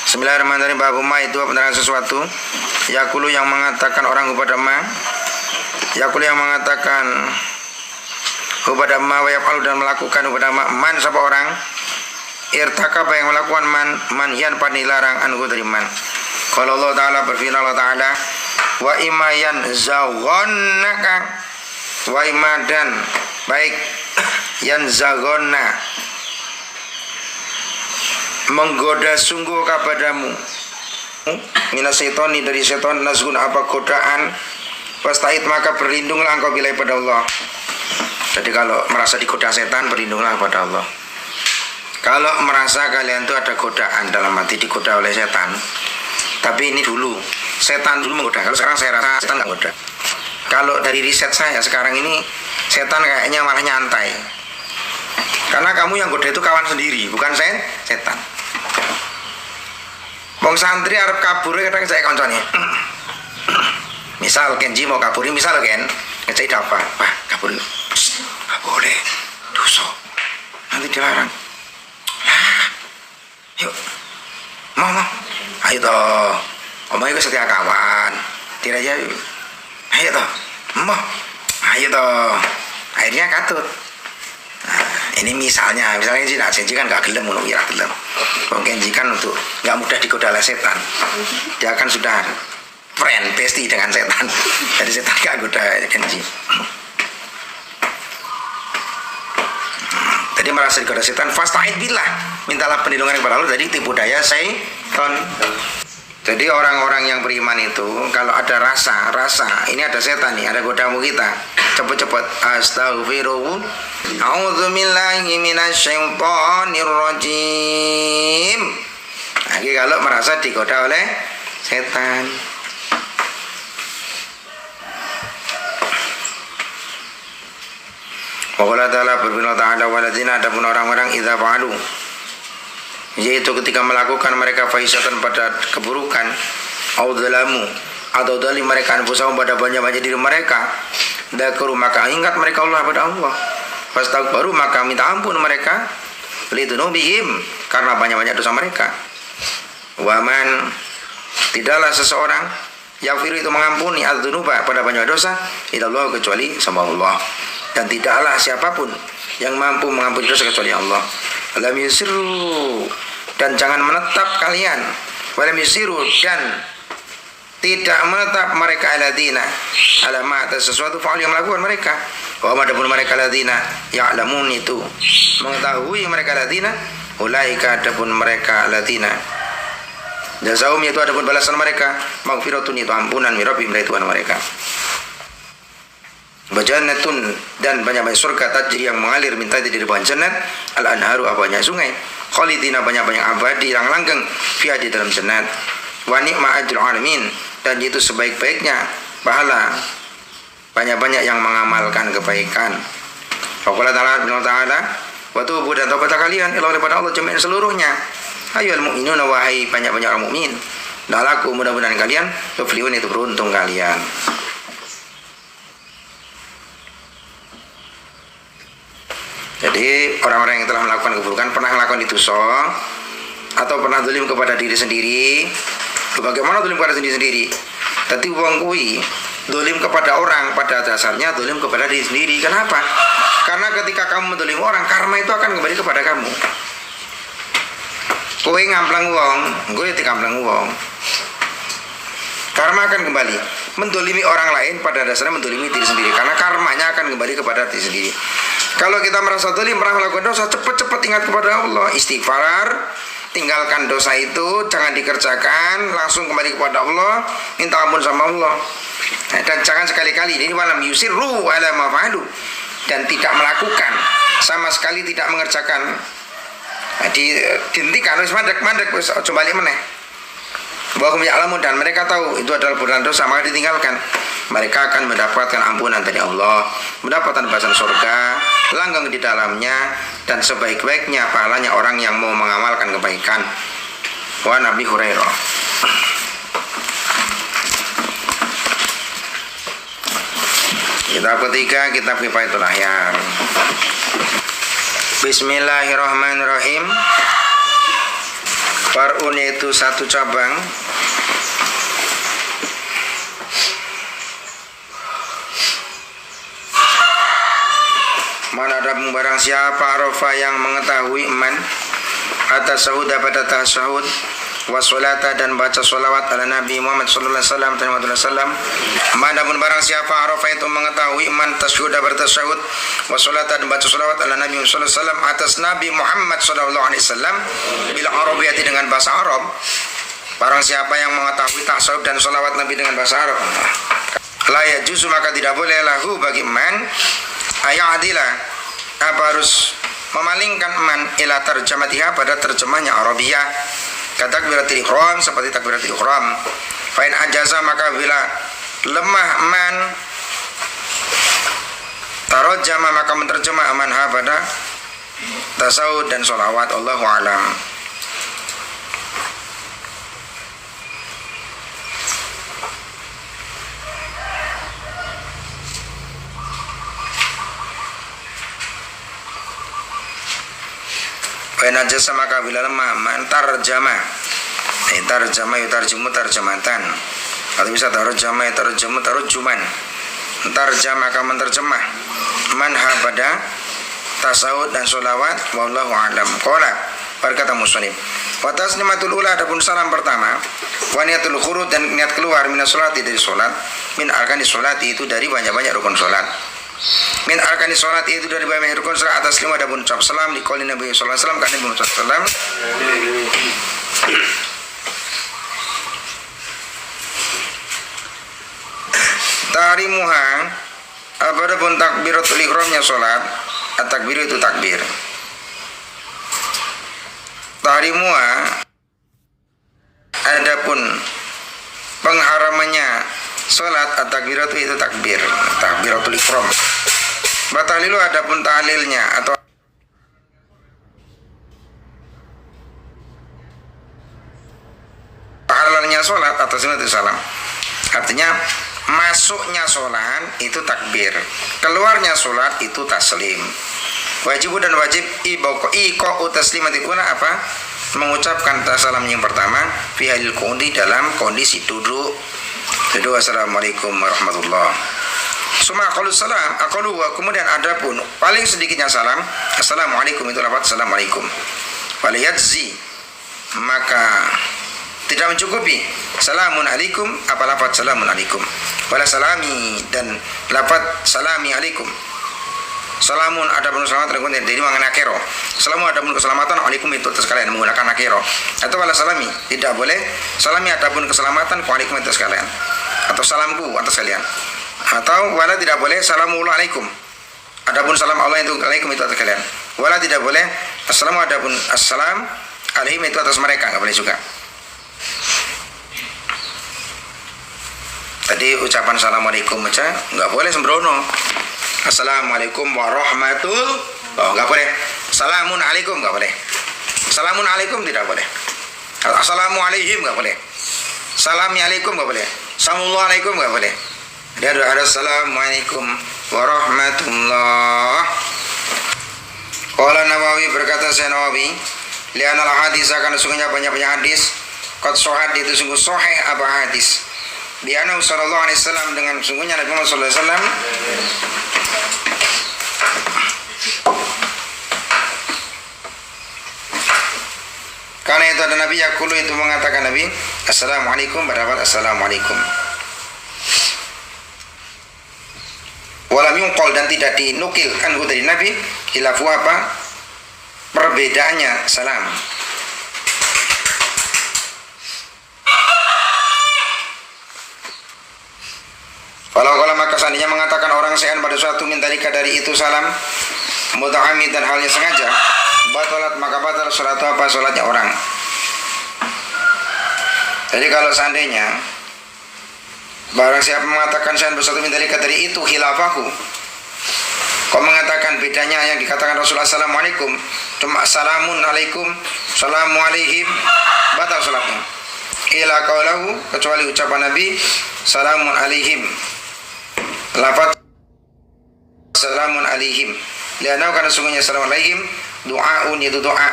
Bismillahirrahmanirrahim. Babu ma itu penerangan sesuatu. Yakulu yang mengatakan orang kepada ma. Yakulu yang mengatakan kepada ma wa yafalu dan melakukan kepada ma. Man siapa orang? Irtakaba yang melakukan manhian pada dilarang anhu dari man. Kalau Allah Ta'ala berfirman Allah Ta'ala wa imayan zaghonnaka wa imadan baik yan zaghonna menggoda sungguh kepadamu minas syaitani dari setan nazgun apa godaan fasta'id maka berlindunglah engkau bilai pada Allah. Jadi kalau merasa digoda setan berlindunglah pada Allah. Kalau merasa kalian itu ada godaan dalam hati digoda oleh setan, tapi ini dulu setan dulu menggoda. Kalau sekarang saya rasa setan nggak goda. Kalau dari riset saya sekarang ini setan kayaknya malah nyantai. Karena kamu yang goda itu kawan sendiri, bukan setan. Wong santri arep kabur kadang saya koncone. Misal Kenji mau kabur, misal Ken, ngecek apa? Wah, kabur. Enggak boleh. Dosa. Nanti dilarang. Yuk. Mau. Ayo toh. Omongnya setia kawan. Tidak aja. Ayo toh. Mau. Ayo toh. Akhirnya katut. Ini misalnya sih nak janji kan gak gelem ngono ya gelem. Wong Kenji kan untuk gak mudah digoda oleh setan. Dia kan sudah friend bestie dengan setan. Jadi setan gak goda Kenji. Jadi merasa digoda setan, fasta'id billah. Mintalah perlindungan kepada Allah dari tipu daya setan. Jadi orang-orang yang beriman itu kalau ada rasa ini ada setan nih, ada godamu kita, cepet-cepet astaghfirullah. A'udzubillahi minasyaitonir rajim. Lagi kalau merasa digoda oleh setan. Waqala ta'ala berfirman ta'ala waladina adapun orang-orang idza fa'alu yaitu ketika melakukan mereka fahisatan pada keburukan audalamu atau dalim mereka anfusahum pada banyak-banyak diri mereka dzakuru maka ingat mereka Allah pada Allah fastaghfiru maka minta ampun mereka lidunubihim karena banyak-banyak dosa mereka. Waman tidaklah seseorang yaghfiru itu mengampuni adzunuba pada banyak dosa illallah kecuali sama Allah, dan tidaklah siapapun yang mampu mengampuni dosa kecuali Allah. Alam yusiru dan jangan menetap kalian walam yusiru dan tidak menetap mereka aladina alama atas sesuatu faul yang melakukan mereka wa adapun mereka aladina ya'lamun itu mengetahui mereka aladina ulaika adapun mereka aladina jazaum itu adapun balasan mereka maghfiratun itu ampunan mirabim dari Tuhan mereka Bajannatun dan banyak-banyak surga tajri yang mengalir minta dari bawah jannat al-anharu banyak sungai khalidina banyak-banyak abadi yang langgeng fiha di dalam jannat wa ni'ma ajrul alamin dan itu sebaik-baiknya pahala banyak-banyak yang mengamalkan kebaikan. Faqala ta'ala wa tubu dan taubat kalian ila kepada Allah jami'an seluruhnya ayyuhal mu'minuna wahai banyak-banyak orang mukmin dalaku mudah-mudahan kalian tuflihun itu beruntung kalian. Jadi orang-orang yang telah melakukan keburukan pernah melakukan dosa atau pernah zalim kepada diri sendiri. Bagaimana zalim kepada diri sendiri? Tadi wong kuwi zalim kepada orang pada dasarnya zalim kepada diri sendiri. Kenapa? Karena ketika kamu menzalim orang, karma itu akan kembali kepada kamu. Kowe ngamplang wong, kowe dikamplang wong. Karma akan kembali. Mendolimi orang lain pada dasarnya mendolimi diri sendiri. Karena karmanya akan kembali kepada diri sendiri. Kalau kita merasa zalim, pernah melakukan dosa, cepat-cepat ingat kepada Allah, istighfar, tinggalkan dosa itu, jangan dikerjakan, langsung kembali kepada Allah, minta ampun sama Allah. Dan jangan sekali-kali ini walam yusirru ala ma fa'alu dan tidak melakukan, sama sekali tidak mengerjakan. Dihentikan, wis mandek, wis aja balik meneh. Bahwa ya'lamun dan mereka tahu itu adalah perbuatan dosa, maka ditinggalkan. Mereka akan mendapatkan ampunan dari Allah, mendapatkan balasan surga, langgeng di dalamnya, dan sebaik-baiknya pahalanya orang yang mau mengamalkan kebaikan. Wa Nabi Hurairah. Kitab ketiga, kitab Kifayatul Ahyar. Bismillahirrahmanirrahim. Far'un yaitu satu cabang. Mana ada barang siapa arafa yang mengetahui man atas sahud pada tasyahud wasolata dan baca solawat ala Nabi Muhammad sallallahu alaihi wasallam. Mana pun barang siapa arafa itu mengetahui man tasyahud pada tasyahud wasolata dan baca solawat ala Nabi Muhammad sallallahu alaihi wasallam atas Nabi Muhammad sallallahu alaihi wasallam bila arabiyati dengan bahasa Arab. Barang siapa yang mengetahui tasyahud dan solawat Nabi dengan bahasa Arab, la yajuzu maka tidak boleh lahu bagi man ayadila apa harus memalingkan man ila tarjamatiha pada terjemahnya Arabiyah katakbiratul ihram seperti takbiratul ihram. Fa in ajaza maka bila lemah man tarjama maka menterjemah man ha pada tasawuf dan sholawat. Allahu alam. Wa jasa maka bila lemah man tarjama tarjama yutarjimu tarjamatan atau bisa tarjama yutarjimu tarjuman tarjama maka menterjemah manha pada tasawuf dan sholawat. Wallahu alam. Qala berkata musannif wa taslimatul ula adapun salam pertama wa niyatul khuruj dan niat keluar minas sholati dari sholat min arkani sholati itu dari banyak-banyak rukun sholat. Min arkani sholat itu dari banyak rukun sholat atas lima adapun ucap salam di qauli Nabi sallallahu alaihi wasallam kan Nabi sallallahu alaihi wasallam tarimuha adapun takbiratul ihramnya sholat at-takbir itu takbir tarimuha adapun pengharamannya sholat at-takbiratu itu takbir takbiratul ihram. Batalilu adapun tahlilnya atau halalnya sholat atas itu salam. Artinya masuknya sholat itu takbir, keluarnya sholat itu taslim. Wajib dan wajib iqa'u taslimati kuna apa? Mengucapkan salam yang pertama fi halil qudi dalam kondisi duduk. Kedua, assalamualaikum warahmatullahi. Suma aqalus salam aqalu wa kemudian adapun paling sedikitnya salam assalamualaikum itu lafaz assalamualaikum. Waliyadzi maka tidak mencukupi salamun alaikum apa lafaz salamun alaikum. Wala salami dan lafaz salami alaikum. Salamun adapun selamat dari mangan nakiro. Salamun adapun keselamatan alaikum itu atas kalian menggunakan nakiro. Atau wala salami tidak boleh salami adapun keselamatan alaikum atas kalian. Atau salamku atas kalian. Atau wala tidak boleh salamullah alaikum. Adapun salam Allah itu alaikum itu atas kalian. Wala tidak boleh assalamu adapun assalam alaihim itu atas mereka, enggak boleh juga. Tadi ucapan assalamualaikum aja enggak boleh sembrono. Assalamualaikum warahmatullahi enggak boleh. Salamun alaikum enggak boleh. Salamun alaikum tidak boleh. Assalamu alaihim enggak boleh. Salami alaikum enggak boleh. Samullah alaikum enggak boleh. Dia ada assalamualaikum warahmatullah. Qala Nawawi berkata Syekh Nawawi, li'anal hadis akan sesungguhnya banyak-banyak hadis qad sahih itu sungguh sahih apa hadis. Bi'annahu sallallahu alaihi wasallam dengan sungguhnya Nabi Muhammad sallallahu alaihi wasallam karena itu ada Nabi yaqulu itu mengatakan Nabi assalamualaikum berdapat assalamualaikum. Walam yungqal dan tidak dinukil anhu dari Nabi khilafu apa perbedaannya salam. Kalau maka seandainya mengatakan orang sean pada suatu mintalika dari itu salam muta'amid dan halnya sengaja batalat maka batal salat apa salatnya orang. Jadi kalau seandainya barang siapa mengatakan sean pada suatu mintalika dari itu khilafahu, kau mengatakan bedanya yang dikatakan Rasulullah assalamualaikum cuma salamun alaikum salamu alaihim batal salatnya. Ila qaulahu kecuali ucapan Nabi salamun alaihim lafaz salamun alaihim lianau karena sungguhnya salamun alaihim doaun yaitu doa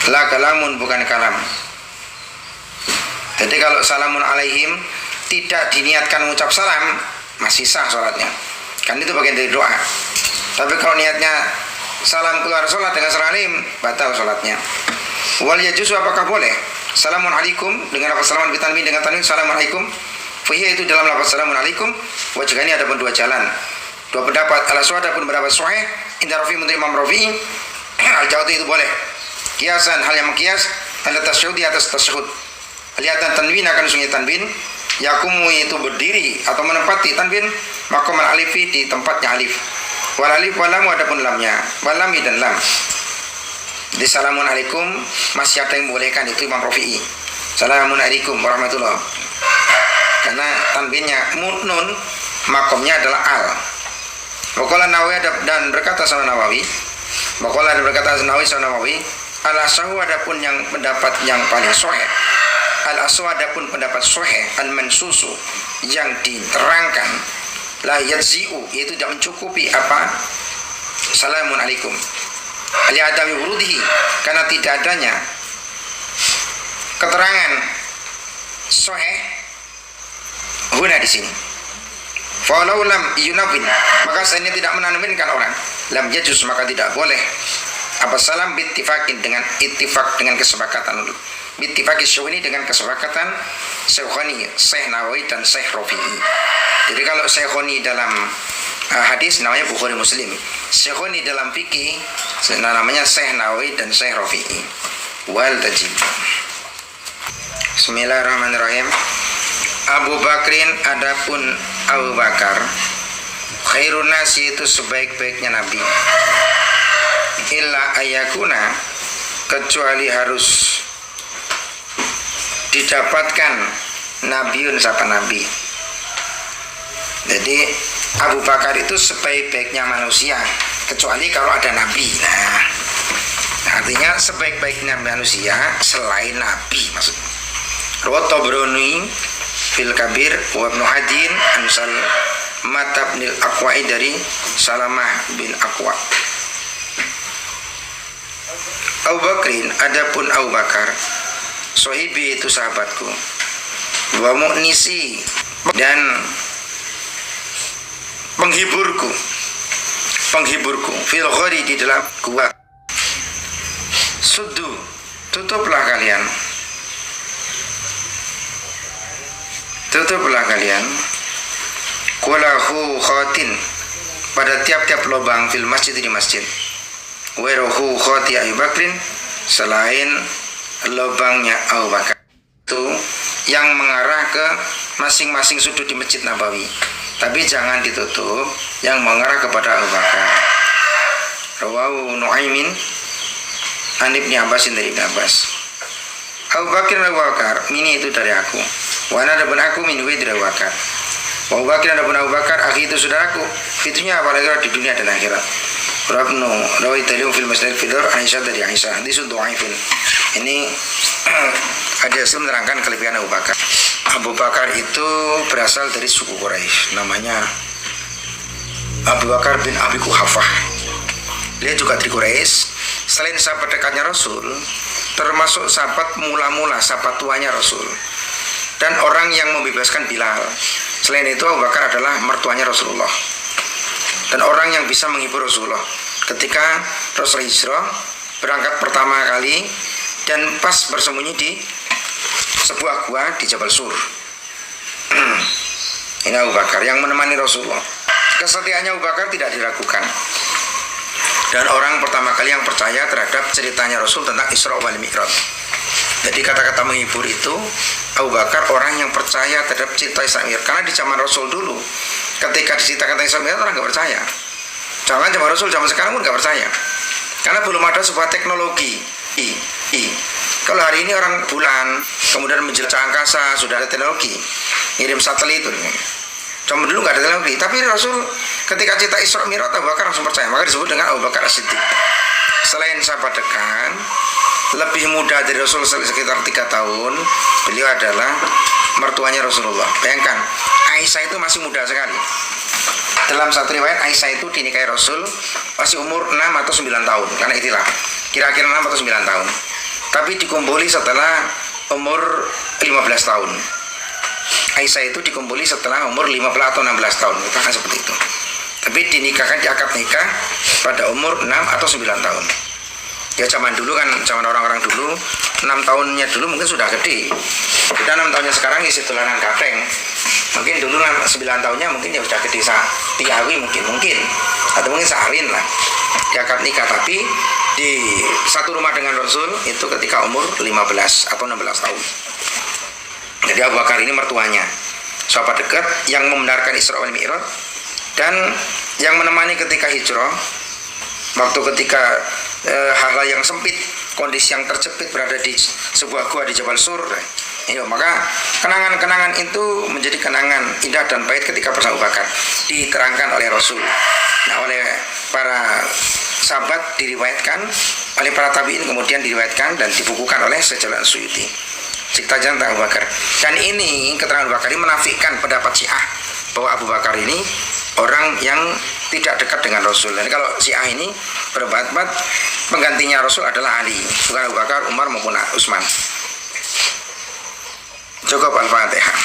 La kalamun, bukan kalam. Jadi kalau salamun alaihim tidak diniatkan mengucap salam, masih sah sholatnya. Kan itu bagian dari doa. Tapi kalau niatnya salam keluar sholat dengan salam alaihim, batal sholatnya. Wal yajuzu, apakah boleh? Salamun alaikum dengan lafaz salaman bitanwin dengan tanwin salamun alaikum. Fihi, itu dalam lafaz salamun alaikum. Wajhani, ada pun dua jalan. Dua pendapat. Al-aswad, ada pun pendapat sahih. Inda Rafi, menurut Imam Rafi'i. Al-jawati, itu boleh. Kiasan, hal yang mengkias. Anda tasyahud, di atas tasyahud. Lihatan tanwin akan sunyi tanwin. Yakumu, itu berdiri atau menempati tanwin. Maqam al-alifi, di tempatnya alif. Wal alif wal lam, ada pun lamnya. Wal lami dan lam. Di salamun alaikum masih ada yang membolehkan, itu Imam Rafi'i. Salamun alaikum warahmatullah. Karena tanwinnya nun, makomnya adalah al. Waqala Nawawi, dan berkata sama Nawawi. Waqala, dan berkata Nawawi. Al-asahu, adapun yang pendapat yang paling sahih. Al-asahu, adapun pendapat sahih al-mansusu, yang diterangkan, la yajzi'u, yaitu tidak mencukupi apa? Salamun alaikum. Li'adami wurudihi, karena tidak adanya keterangan sahih guna di sini. Falau lam yunawwin, maka seandainya tidak menanwinkan orang, lam yajuz, maka tidak boleh apa salam bittifakin, dengan ittifak, dengan kesepakatan, bittifaki syuhuni, dengan kesepakatan Syekhoni, Syekh Nawawi dan Syekh Rafi'i. Jadi kalau Syekhoni dalam hadis namanya Bukhari Muslim, Syekhoni dalam fikih namanya Syekh Nawawi dan Syekh Rafi'i. Wal tajib. Bismillahirrahmanirrahim. Abu Bakrin, adapun Abu Bakar, khairun nasi, itu sebaik-baiknya Nabi. Illa ayakuna, kecuali harus didapatkan nabiun, siapa nabi. Jadi Abu Bakar itu sebaik-baiknya manusia, kecuali kalau ada nabi. Nah, artinya sebaik-baiknya manusia selain nabi, maksudnya. Rawat Tabrani fil Kabir wa Ibnu Hadin an Salmah bin Aqwa'i, dari Salamah bin Aqwa. Abu Bakrin, adapun Abu Bakar, sohibi, itu sahabatku, wa mu'nisi, dan penghiburku, fil ghari, di dalam gua. Suddu, tutuplah kalian, kulahu khatin, pada tiap-tiap lubang, fil masjid, di masjid. Werohu khoti Abu Bakrin, selain lubangnya Abu Bakar, itu yang mengarah ke masing-masing sudut di Masjid Nabawi, tapi jangan ditutup yang mengarah kepada Abu Bakar. Rawahu Nuaimin an Ibni Abbasin, dari Ibn Abbas. Abu Bakar, mini, itu dari aku. Wa ana, adapun aku, min dari Abu Bakar. Wa Abu Bakar, adapun Abu Bakar, akhi, itu saudaraku, fitunya apalagi di dunia dan akhirat. Rabnu Rawi Talium fil Masjid Fidor, Aisyah, dari Aisyah. Hadisun dhaifun. Ini ada yang menerangkan kelebihan Abu Bakar. Abu Bakar itu berasal dari suku Quraisy, namanya Abu Bakar bin Abi Quhafah. Dia juga dari Quraisy. Selain sahabat dekatnya Rasul, termasuk sahabat mula-mula, sahabat tuanya Rasul, dan orang yang membebaskan Bilal. Selain itu, Abu Bakar adalah mertuanya Rasulullah, dan orang yang bisa menghibur Rasulullah ketika Rasul hijrah berangkat pertama kali, dan pas bersembunyi di sebuah gua di Jabal Sur. Ini Abu Bakar yang menemani Rasulullah. Kesetiaannya Abu Bakar tidak diragukan, dan orang pertama kali yang percaya terhadap ceritanya Rasul tentang Isra wal Mi'raj. Jadi kata-kata menghibur itu, Abu Bakar orang yang percaya terhadap cerita Isra Mi'raj. Karena di zaman Rasul dulu, ketika diceritakan tentang Isra Mi'raj, orang nggak percaya. Jangan zaman Rasul, zaman sekarang pun nggak percaya, karena belum ada sebuah teknologi. Kalau hari ini orang bulan, kemudian menjelajah angkasa, sudah ada teknologi, ngirim satelit itu. Zaman dulu nggak ada teknologi. Tapi Rasul ketika cerita Isra Mi'raj, Abu Bakar langsung percaya, maka disebut dengan Abu Bakar As-Siddiq. Selain sahabat dekat, lebih muda dari Rasul sekitar 3 tahun, beliau adalah mertuanya Rasulullah. Bayangkan, Aisyah itu masih muda sekali. Dalam satu riwayat, Aisyah itu dinikahi Rasul masih umur 6 atau 9 tahun, karena itulah kira-kira 6 atau 9 tahun. tapi dikumpuli setelah umur 15 tahun. Aisyah itu dikumpuli setelah umur 15 atau 16 tahun, misalkan seperti itu. Tapi dinikahkan, di akad nikah pada umur 6 atau 9 tahun. Ya zaman dulu kan, zaman orang-orang dulu 6 tahunnya dulu mungkin sudah gede. Kita 6 tahunnya sekarang isi tulanan kapeng. Mungkin dulu 9 tahunnya mungkin ya sudah gede piawi mungkin atau mungkin saharin lah di akad nikah. Tapi di satu rumah dengan Rasul itu ketika umur 15 atau 16 tahun. Jadi Abu Bakar ini mertuanya, sahabat dekat yang membenarkan Isra wal Mi'raj dan yang menemani ketika hijrah, waktu ketika hal-hal yang sempit, kondisi yang terjepit berada di sebuah gua di Jabal Sur. Ya, maka kenangan-kenangan itu menjadi kenangan indah dan pahit ketika bersama Abu Bakar diterangkan oleh Rasul. Nah, oleh para sahabat diriwayatkan, oleh para tabi'in kemudian diriwayatkan dan dibukukan oleh Sejalan Suyuti. Cerita tentang Abu Bakar. Dan ini keterangan Abu Bakar ini menafikan pendapat Syiah bahwa Abu Bakar ini orang yang tidak dekat dengan Rasul. Dan kalau Syiah ini berpendapat penggantinya Rasul adalah Ali, bukan Abu Bakar, Umar maupun Utsman. Cukup Al-Fatihah.